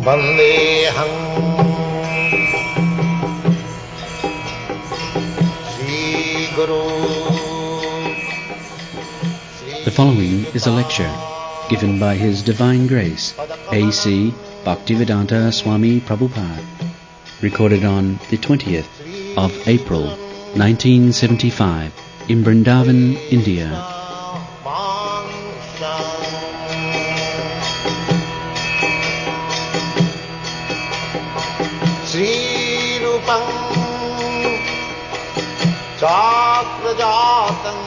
Vandeham Sri Guru. The following is a lecture given by His Divine Grace A.C. Bhaktivedanta Swami Prabhupada, recorded on the 20th of April 1975 in Vrindavan, India. Sri Rupam Chakrajatam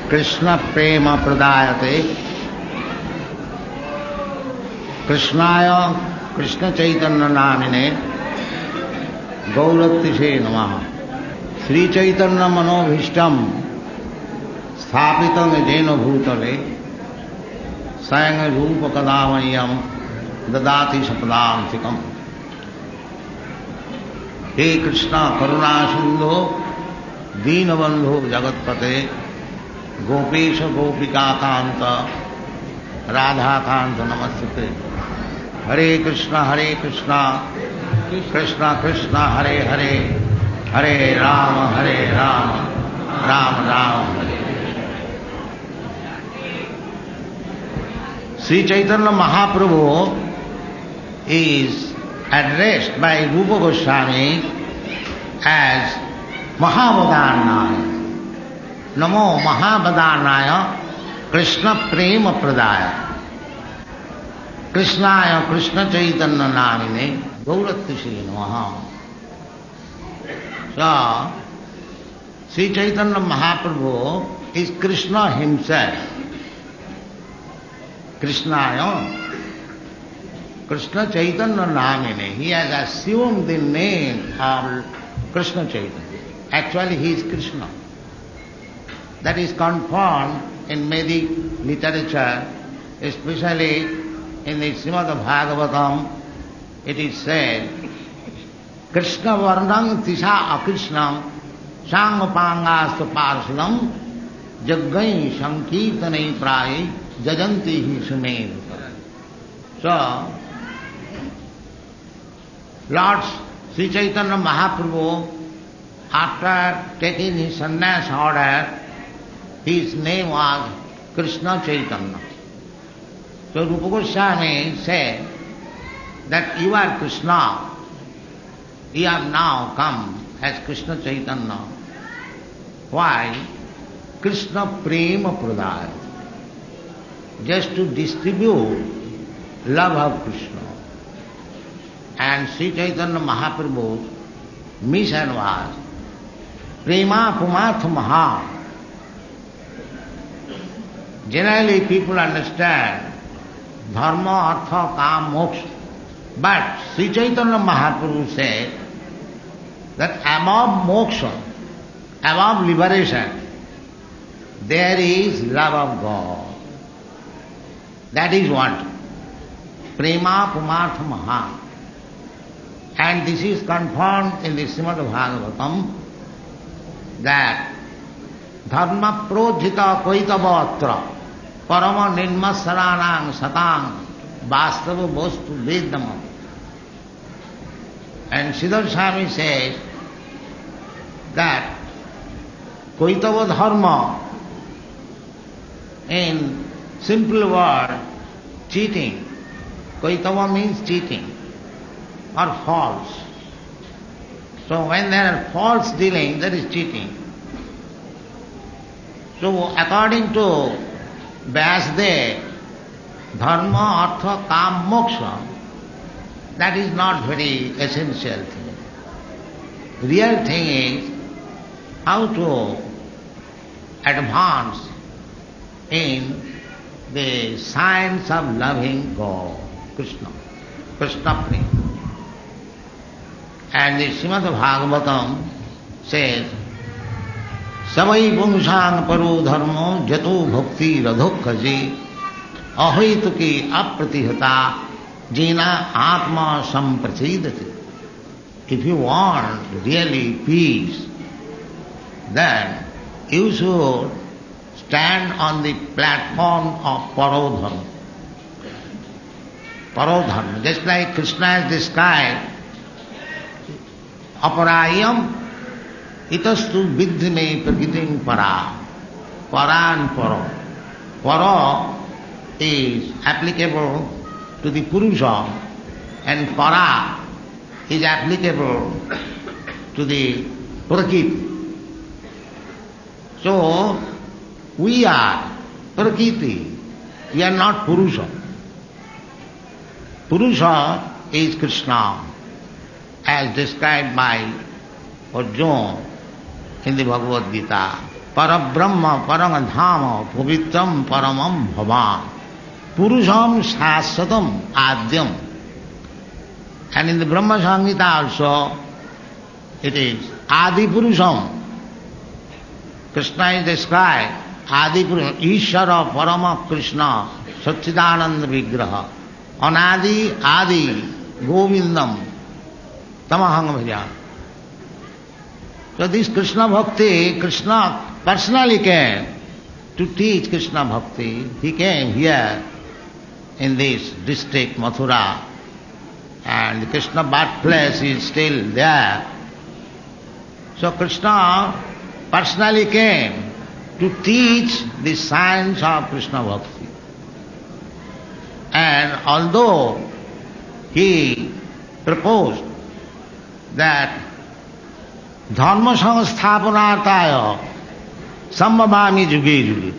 Krishna prema pradayate Krishnaya Krishna Chaitanya namine Gauratise namaha Sri Chaitanya manobhishtam sthapitam jena bhutale Sayanga rupa kadamayam dadati sapadamsikam. He Krishna karuna sindho deenabandho jagatpate Gopesha Gopika Kanta Radha Kanta Namaste. Hare Krishna Krishna Krishna Hare Hare Hare Rama Rama Rama Hare. Sri Chaitanya Mahaprabhu is addressed by Rupa Goswami as Mahavadhanaya. Namo Mahavadhanaya Krishna Prema Pradaya Krishnaya Krishna Chaitanya Namine Gauratise Namaha. So, Sri Chaitanya Mahaprabhu is Krishna himself. Krishnaya Krishna Chaitanya Namine. He has assumed the name of Krishna Chaitanya. Actually he is Krishna. That is confirmed in Vedic literature, especially in the Srimad Bhagavatam. It is said, Krishna Varnam Tisha Akrishnam Sangapangastu Parsalam Jaggai Sankirtanai Prai Jajanti Hi Sumed. So, Lord Sri Chaitanya Mahaprabhu, after taking his sannyas order, his name was Krishna Chaitanya. So Rupa Goswami said that you are Krishna, you have now come as Krishna Chaitanya. Why? Krishna Prema Pradaya. Just to distribute love of Krishna. And Sri Chaitanya Mahaprabhu's mission was Prema Pumatha Maha. Generally people understand dharma, artha, kam, moksha. But Sri Chaitanya Mahaprabhu said that above moksha, above liberation, there is love of God. That is what Prema Pumartha Maha. And this is confirmed in the Srimad Bhagavatam that Dharma Projita Koitavatra Parama Nirmasaranang Satang Vastava Bostu Vedama. And Siddhar Swami says that Koitava Dharma, in simple word, cheating. Koitava means cheating or false. So when there are false dealing, that is cheating. So according to Vyasdev, dharma, artha, kam, moksha, that is not very essential thing. Real thing is how to advance in the science of loving God, Krishna, Krishna Prema. And the Srimad Bhagavatam says, Savai Pungsang Paro Dharmo Jato Bhakti Radhokhaji Ahituki Apratihata Jena Atma Samprasidati. If you want really peace, then you should stand on the platform of Parodharma. Parodharma, just like Krishna has described, aparayam itastu vidhime prakitim para. Para and paro. Para is applicable to the Purusha and para is applicable to the Prakriti. So, we are Prakriti, we are not Purusha. Purusha is Krishna, as described by Arjuna in the Bhagavad Gita. Parabrahma parangadhama pavitram paramam bhavan purusham shasatam adyam. And in the Brahma Samhita also it is Adi Purusham. Krishna is described Adi Purusham, Ishvara Parama Krishna Satchidananda Vigraha Anadi Adi Govindam Tamahang Bhajan. So this Krishna Bhakti, Krishna personally came to teach Krishna Bhakti. He came here in this district, Mathura, and the Krishna birthplace is still there. So Krishna personally came to teach the science of Krishna Bhakti. And although he proposed that Dharma Samsthapanarthaya Sambhavami Juge Juge,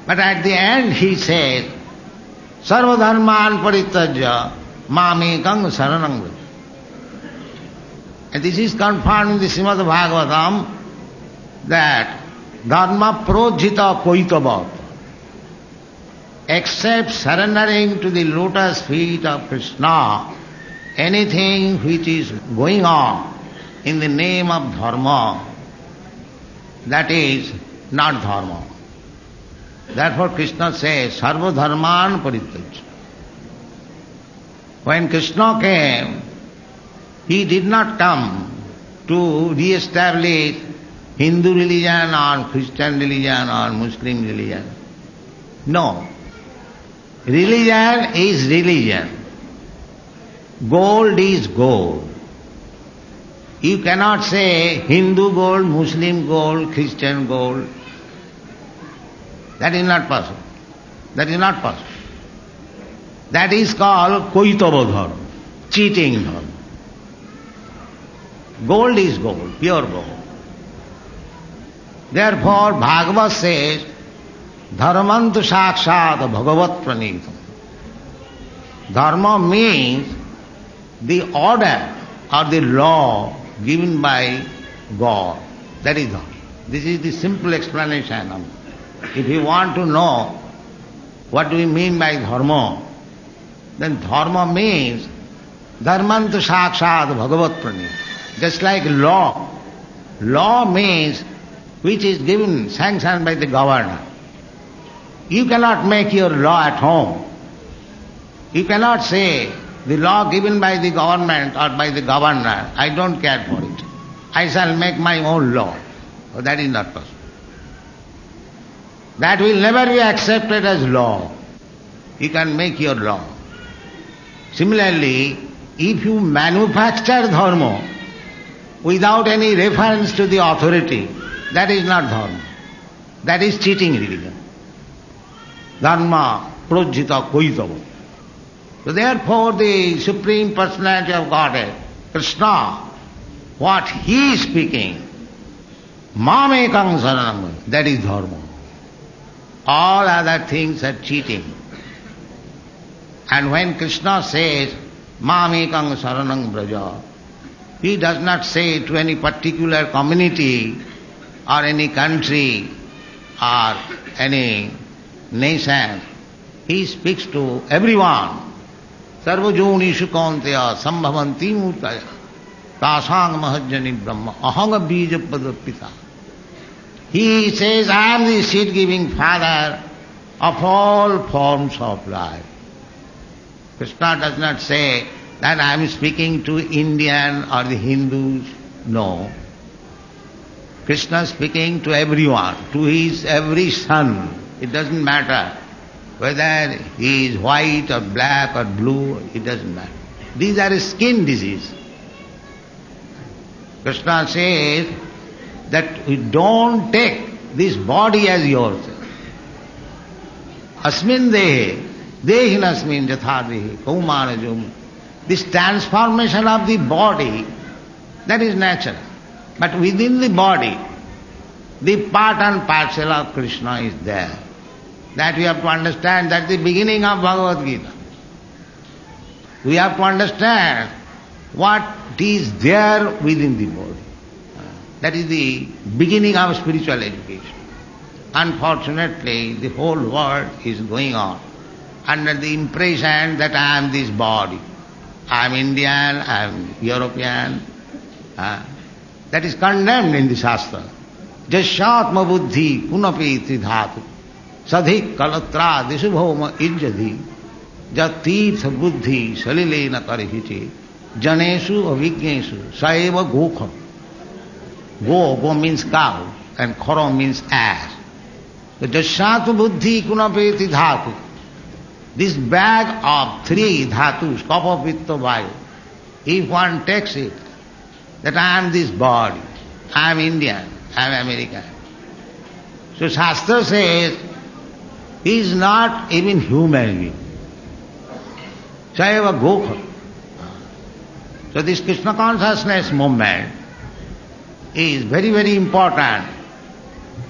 but at the end he said, Sarva Dharman Parityajya Mamekam Saranam Vraja. And this is confirmed in the Srimad Bhagavatam that Dharma Projita Koitava, except surrendering to the lotus feet of Krishna, anything which is going on in the name of Dharma, that is not Dharma. Therefore Krishna says, Sarva Dharman Parityajya. When Krishna came, he did not come to re-establish Hindu religion or Christian religion or Muslim religion. No. Religion is religion. Gold is gold. You cannot say Hindu gold, Muslim gold, Christian gold. That is not possible. That is not possible. That is called Koitava dharma, cheating dharma. Gold is gold, pure gold. Therefore Bhagavad says, Dharmantu sakshat bhagavat pranitam. Dharma means the order or the law given by God. That is dharma. This is the simple explanation. If you want to know what do we mean by dharma, then dharma means dharmantu sakshat bhagavat pranitam. Just like law. Law means which is given, sanctioned by the governor. You cannot make your law at home. You cannot say the law given by the government or by the governor, I don't care for it. I shall make my own law. So that is not possible. That will never be accepted as law. You can make your law. Similarly, if you manufacture dharma without any reference to the authority, that is not dharma. That is cheating religion. Dharma projita koitava. So therefore the Supreme Personality of Godhead, Krishna, what he is speaking, mamekam saranam, that is dharma. All other things are cheating. And when Krishna says, mamekam saranam vraja, he does not say to any particular community or any country or any nation. He speaks to everyone. Sarvajonishu kaunteya sambhavanti murtaya tasang mahajjani brahma ahanga bija padapita. He says, I am the seed-giving father of all forms of life. Krishna does not say that I am speaking to Indian or the Hindus. No. Krishna speaking to everyone, to his every son. It doesn't matter whether he is white or black or blue, it doesn't matter. These are skin disease. Krishna says that we don't take this body as yours. Asmin dehe, dehinasmin jathadehi, kaumanajum. This transformation of the body, that is natural. But within the body, the part and parcel of Krishna is there. That we have to understand. That's the beginning of Bhagavad Gita. We have to understand what is there within the body. That is the beginning of spiritual education. Unfortunately, the whole world is going on under the impression that I am this body. I am Indian, I am European. That is condemned in the Shastra. Jasyatma buddhi punapi tridhatu sadhik kalatra disubhoma ijjadhi jatirtha buddhi salilena karihiche janesu avijnesu saeva gokha. Go means cow and khoro means ass. So jasyatma buddhi punapi tridhatu. This bag of three dhatus, kapha, pitta, vayu, if one takes it, that I am this body, I am Indian, I am American. So Shastra says, he is not even human being. Sayeva gokha. So this Krishna consciousness movement is very, very important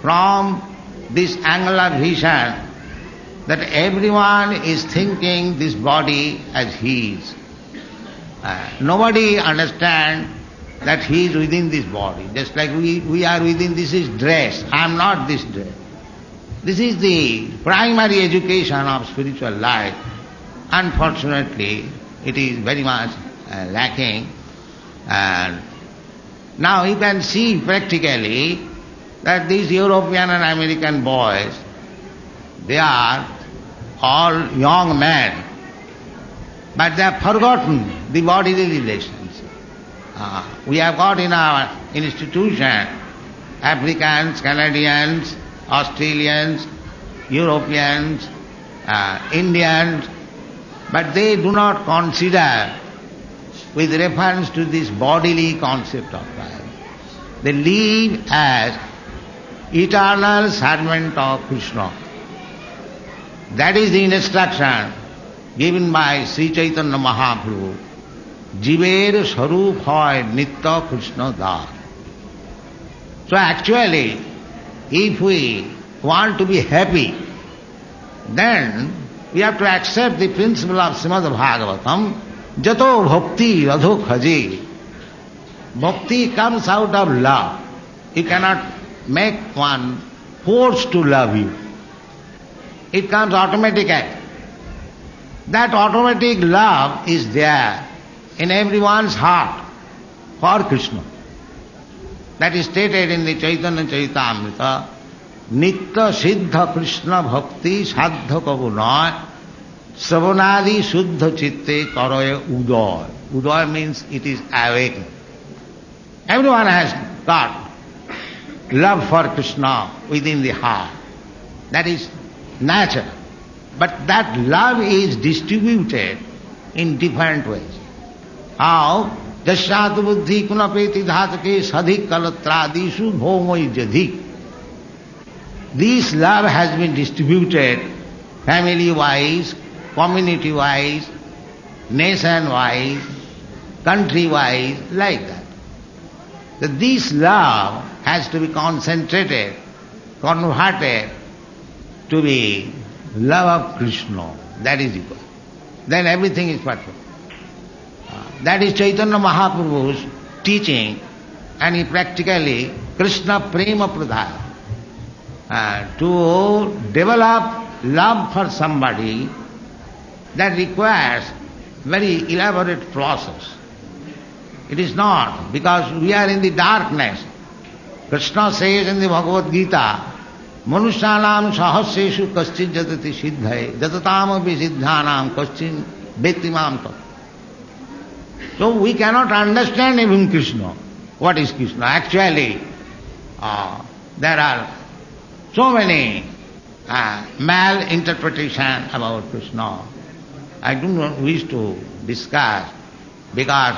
from this angle of vision, that everyone is thinking this body as his. Nobody understands that he is within this body. Just like we are within this is dress. I am not this dress. This is the primary education of spiritual life. Unfortunately, it is very much lacking. And now you can see practically that these European and American boys, they are all young men, but they have forgotten the bodily relations. We have got in our institution Africans, Canadians, Australians, Europeans, Indians, but they do not consider with reference to this bodily concept of life. They live as eternal servant of Krishna. That is the instruction given by Sri Chaitanya Mahaprabhu. Jiver Sarup hoy Nitya Krishna Das. So actually, if we want to be happy, then we have to accept the principle of Srimad Bhagavatam. Jato bhakti radho khaji. Bhakti comes out of love. You cannot make one forced to love you. It comes automatically. That automatic love is there in everyone's heart for Krishna. That is stated in the Chaitanya Charitamrita. Nitya siddha Krishna bhakti sadha kavunay savanadi suddha chitte karaya uday. Uday means it is awakened. Everyone has got love for Krishna within the heart. That is natural. But that love is distributed in different ways. How? Jasyat buddhi kunapeti dhatake sadhik kalatradisu bhomai jadhik. This love has been distributed family-wise, community-wise, nation-wise, country-wise, like that. So this love has to be concentrated, converted to be love of Krishna. That is equal. Then everything is perfect. That is Chaitanya Mahaprabhu's teaching, and he practically Krishna Prema Pradhaya. To develop love for somebody, that requires very elaborate process. It is not, because we are in the darkness. Krishna says in the Bhagavad Gita, Manusyanam sahaseshu kaschin jatati siddhaye, jatatam visiddhanam kaschin betimam tat. So we cannot understand even Krishna. What is Krishna? Actually, there are so many malinterpretation about Krishna. I do not wish to discuss because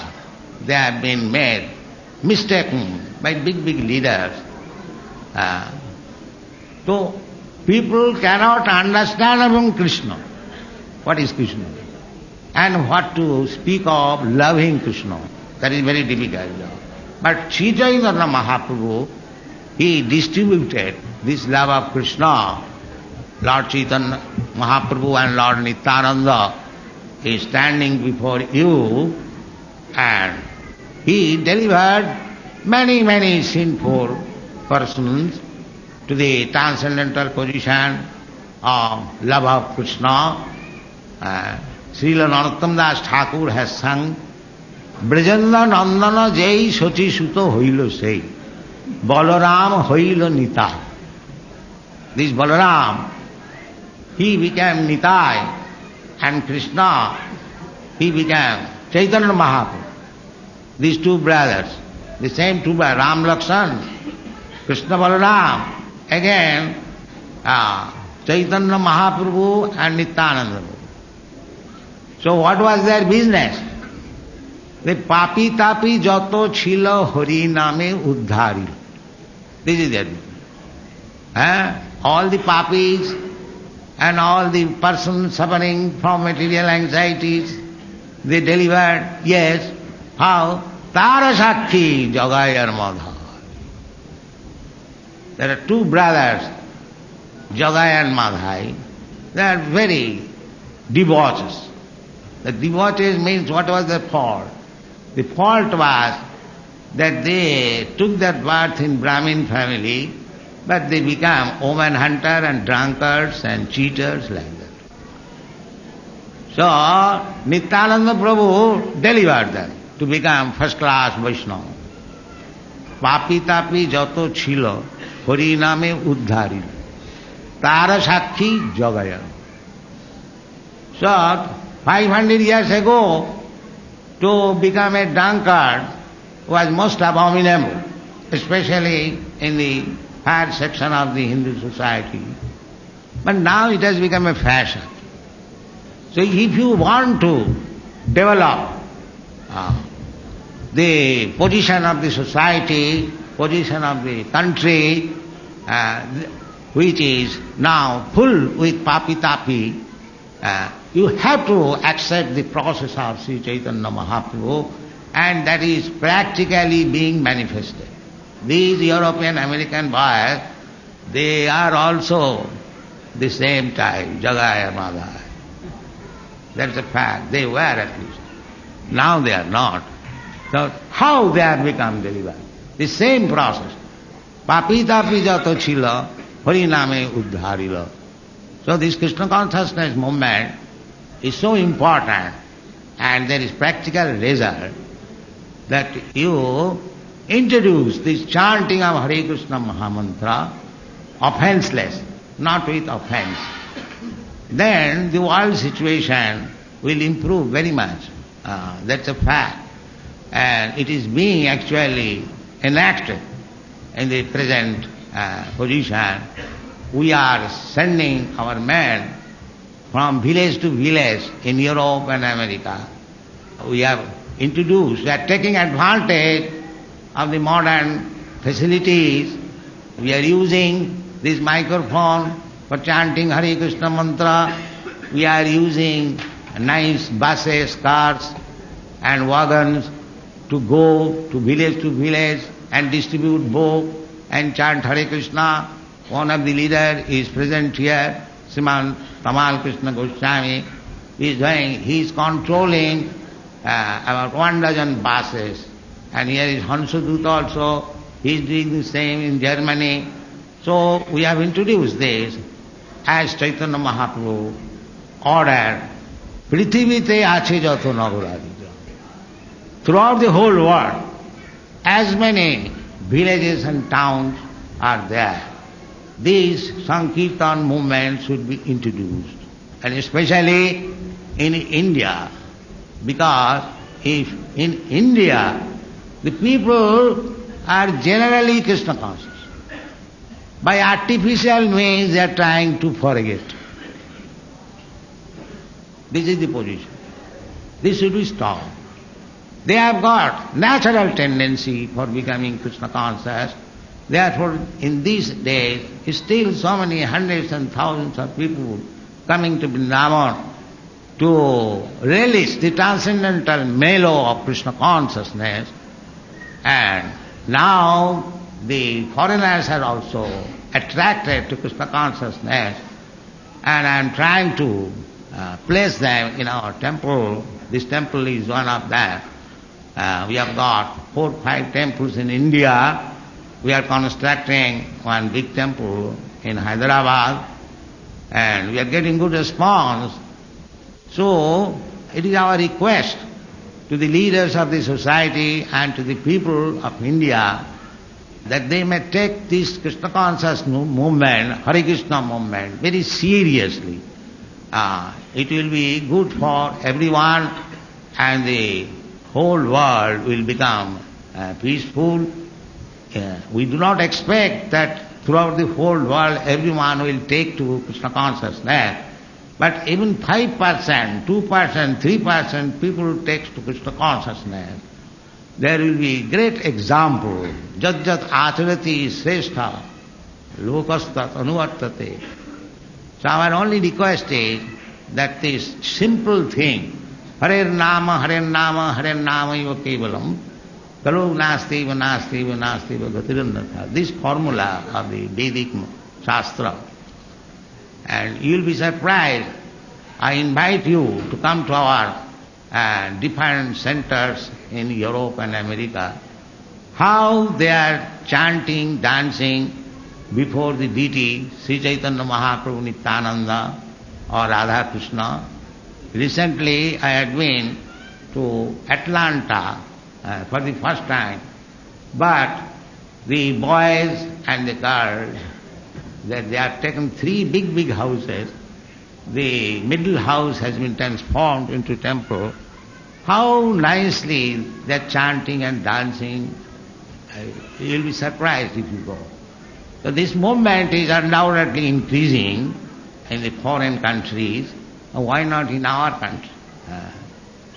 they have been made mistaken by big leaders. So people cannot understand about Krishna. What is Krishna? And what to speak of loving Krishna. That is very difficult. But Sri Chaitanya Mahaprabhu, he distributed this love of Krishna. Lord Chaitanya Mahaprabhu and Lord Nityananda is standing before you, and he delivered many sinful persons to the transcendental position of love of Krishna. Srila Narottam Das Thakur has sung, Brajanda Nandana Jai Soti Suto Hoilo Sei, Balaram Hoilo Nitai. This Balaram, he became Nitai, and Krishna, he became Chaitanya Mahaprabhu. These two brothers, the same two brothers, Ram Lakshan, Krishna Balaram, again Chaitanya Mahaprabhu and Nityananda. So what was their business? The papi tapi jato chilo hari name uddhari. This is their business. All the papis and all the persons suffering from material anxieties, they delivered, yes, how? Tarasakhi Jagayar Madha. There are two brothers, Jagai and Madhai. They are very debauches. The debauches means what was their fault? The fault was that they took their birth in Brahmin family, but they became woman hunter and drunkards and cheaters like that. So Nityananda Prabhu delivered them to become first class Vaishnava. Papi tapi jato chilo hari name uddhari. Tara sakhi jagaya. So 500 years ago, to become a drunkard was most abominable, especially in the higher section of the Hindu society. But now it has become a fashion. So if you want to develop the position of the society, position of the country, which is now full with papi-tapi, you have to accept the process of Sri Chaitanya Mahaprabhu, and that is practically being manifested. These European American boys, they are also the same type, Jagaya Madhaya. That's a fact. They were at least. Now they are not. So how they have become delivered? The same process. Papi-tapi jato chila, hariname uddharila. So this Krishna consciousness movement is so important, and there is practical result that you introduce this chanting of Hare Krishna Mahamantra offenseless, not with offense. Then the world situation will improve very much. That's a fact. And it is being actually enacted in the present position. We are sending our men from village to village in Europe and America. We have introduced, we are taking advantage of the modern facilities. We are using this microphone for chanting Hare Krishna mantra. We are using nice buses, cars and wagons to go to village and distribute book and chant Hare Krishna. One of the leaders is present here, Sriman Tamal Krishna Goswami. He is controlling about 12 buses. And here is Hansudut also. He is doing the same in Germany. So we have introduced this as Chaitanya Mahaprabhu ordered. Prithivite ache jato nagaradija. Throughout the whole world, as many villages and towns are there, these Sankirtan movement should be introduced. And especially in India, because if in India the people are generally Krishna conscious. By artificial means they are trying to forget. This is the position. This should be stopped. They have got natural tendency for becoming Krishna conscious. Therefore, in these days, still so many hundreds and thousands of people coming to Vrindavan to relish the transcendental mellow of Krishna consciousness. And now the foreigners are also attracted to Krishna consciousness. And I am trying to place them in our temple. This temple is one of them. We have got 4 or 5 temples in India. We are constructing one big temple in Hyderabad, and we are getting good response. So, it is our request to the leaders of the society and to the people of India that they may take this Krishna conscious movement, Hare Krishna movement, very seriously. It will be good for everyone, and the whole world will become peaceful. We do not expect that throughout the whole world everyone will take to Krishna consciousness, but even 5%, 2%, 3% people take to Krishna consciousness. There will be great example. Jat jat acharati srestha lokastat anuvartate. So our only request is that this simple thing, Hare Nama, Hare Nama, Hare Nama eva kevalam, kalu nastiva, nastiva, nastiva gatirannatha. This formula of the Vedic Shastra. And you will be surprised. I invite you to come to our different centers in Europe and America, how they are chanting, dancing before the deity, Sri Chaitanya Mahaprabhu Nityananda or Radha Krishna. Recently I had been to Atlanta for the first time, but the boys and the girls, they have taken 3 big houses. The middle house has been transformed into temple. How nicely they are chanting and dancing. You will be surprised if you go. So this movement is undoubtedly increasing in the foreign countries. Why not in our country?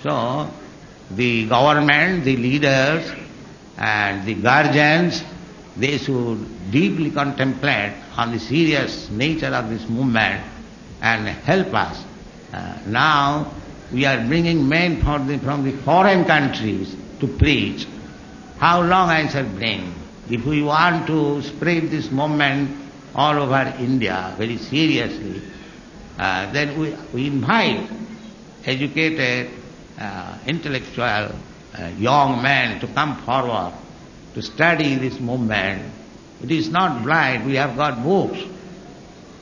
So the government, the leaders and the guardians, they should deeply contemplate on the serious nature of this movement and help us. Now we are bringing men from the foreign countries to preach. How long I shall bring? If we want to spread this movement all over India very seriously, then we invite educated, intellectual young men to come forward to study this movement. It is not blind. We have got books.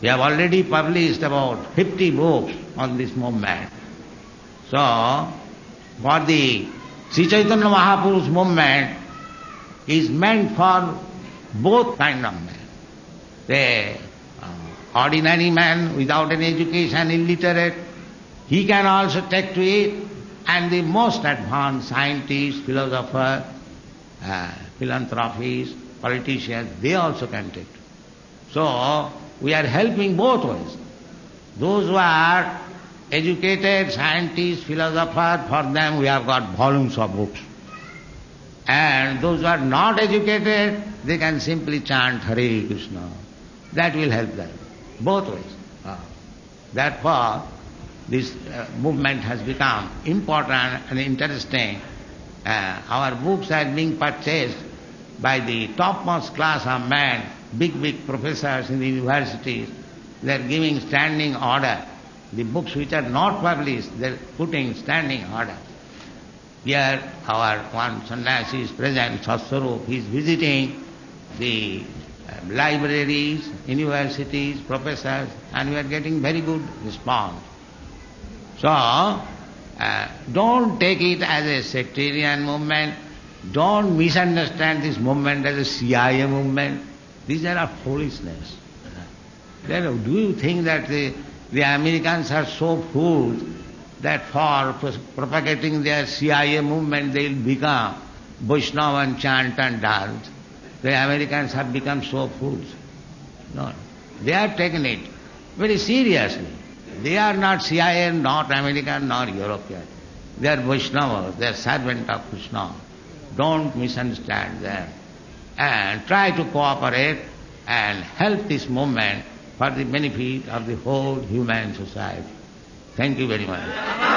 We have already published about 50 books on this movement. So, for the Sri Chaitanya Mahaprabhu's movement is meant for both kind of men. The ordinary man without any education, illiterate, he can also take to it, and the most advanced scientists, philosophers, philanthropists, politicians, they also can take to it. So, we are helping both ways. Those who are educated, scientists, philosophers, for them we have got volumes of books. And those who are not educated, they can simply chant Hare Krishna. That will help them, both ways. Therefore, this movement has become important and interesting. Our books are being purchased by the topmost class of men, big professors in the universities. They are giving standing order. The books which are not published, they are putting standing order. Here our one sannyasi is present, Satswarup, he is visiting the libraries, universities, professors, and we are getting very good response. So, don't take it as a sectarian movement. Don't misunderstand this movement as a CIA movement. These are foolishness. Do you think that the Americans are so fools that for propagating their CIA movement they will become Vaishnava and chant and dance? The Americans have become so fools. No, they have taken it very seriously. They are not CIA, not American, nor European. They are Vaishnavas, they are servants of Krishna. Don't misunderstand them. And try to cooperate and help this movement for the benefit of the whole human society. Thank you very much.